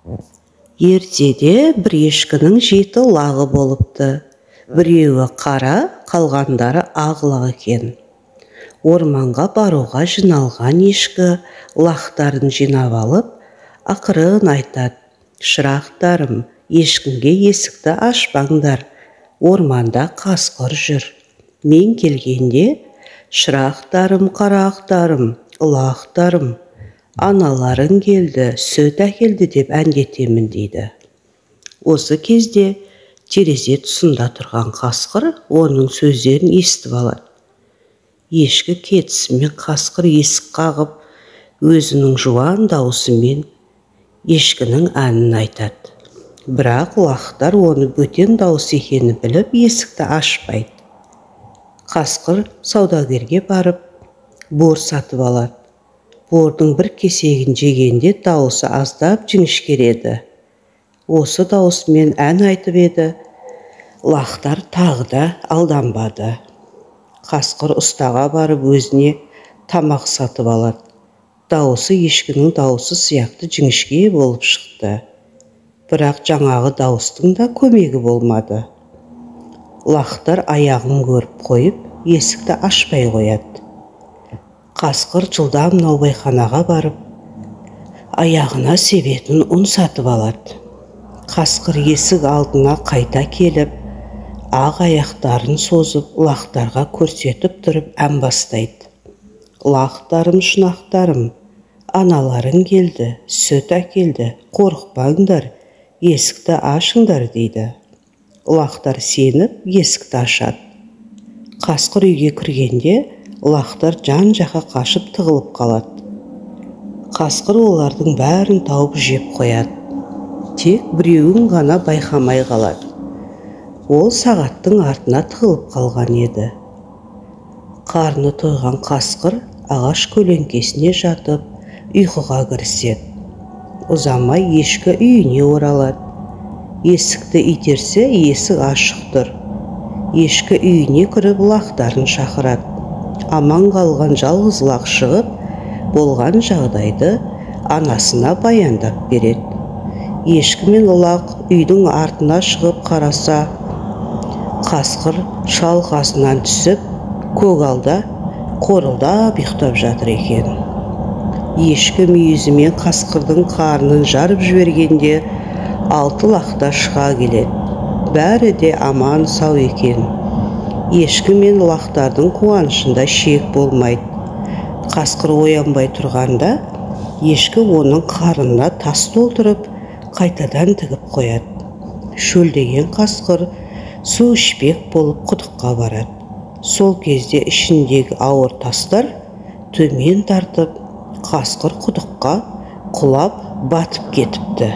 Ертеде бір ешкінің 7 лағы болыпты. Біреуі қара, қалғандары ақ лақ екен. Орманға баруға жиналған ешкі лақтарын жинап алып, ақырын айтады: «Шырақтарым, ешкінге есікті ашпаңдар, орманда қасқыр жүр. Мен келгенде, шырақтарым, қарақтарым, лақтарым, аналарың келді, сүт әкелді» деп әндетемін дейді. Осы кезде терезе тұсында тұрған қасқыр оның сөздерін естіп алады. Ешкі кетісімен қасқыр есік қағып, өзінің жуан даусымен ешкінің әнін айтады. Бірақ лақтар оны бөтен дауыс екенін біліп, есікті ашпайды. Қасқыр саудагерге барып, бор сатып алады. Бордың бір кесегін жегенде дауысы аздап жіңішкереді. Осы даусымен ән айтып еді, лақтар тағы да алданбады. Қасқыр ұстаға барып өзіне тамақ сатып алады. Дауысы ешкінің дауысы сияқты жіңішке болып шықты. Бірақ жаңағы дауыстың да көмегі болмады. Лақтар аяғын көріп қойып, есікті ашпай қояды. Қасқыр жылдам наубайханаға барып, аяғына себетін ұн сатып алады. Қасқыр есік алдына қайта келіп, ақ аяқтарын созып, лақтарға көрсетіп тұрып ән бастайды. «Лақтарым, шынақтарым, аналарың келді, сүт әкелді, қорықпаңдар, есікті ашыңдар» дейді. Лақтар сеніп, есікті ашады. Қасқыр үйге кіргенде, лақтар жан-жаққа қашып тығылып қалады. Қасқыр олардың бәрін тауып жеп қояды. Тек біреуін ғана байқамай қалады. Ол сағаттың артына тығылып қалған еді. Қарны тойған қасқыр ағаш көлеңкесіне жатып, ұйқыға кіріседі. Ұзамай ешкі үйіне оралады. Есікті итерсе, есік ашық тұр. Ешкі үйіне кіріп, лақтарын шақырады. Аман қалған жалғыз лақ шығып, болған жағдайды анасына баяндап береді. Ешкі мен лақ үйдің артына шығып қараса, қасқыр шалқасынан түсіп, көгалда қорылдап ұйықтап жатыр екен. Ешкі мүйізімен қасқырдың қарнын жарып жібергенде, 6 лақта шыға келеді. Бәрі де аман сау екен. Ешкі мен лақтардың қуанышында шек болмайды. Қасқыр оянбай тұрғанда, ешкі оның қарнына тас толтырып, қайтадан тігіп қояды. Шөлдеген қасқыр су ішпек болып құдыққа барады. Сол кезде ішіндегі ауыр тастар төмен тартып, қасқыр құдыққа құлап батып кетіпті.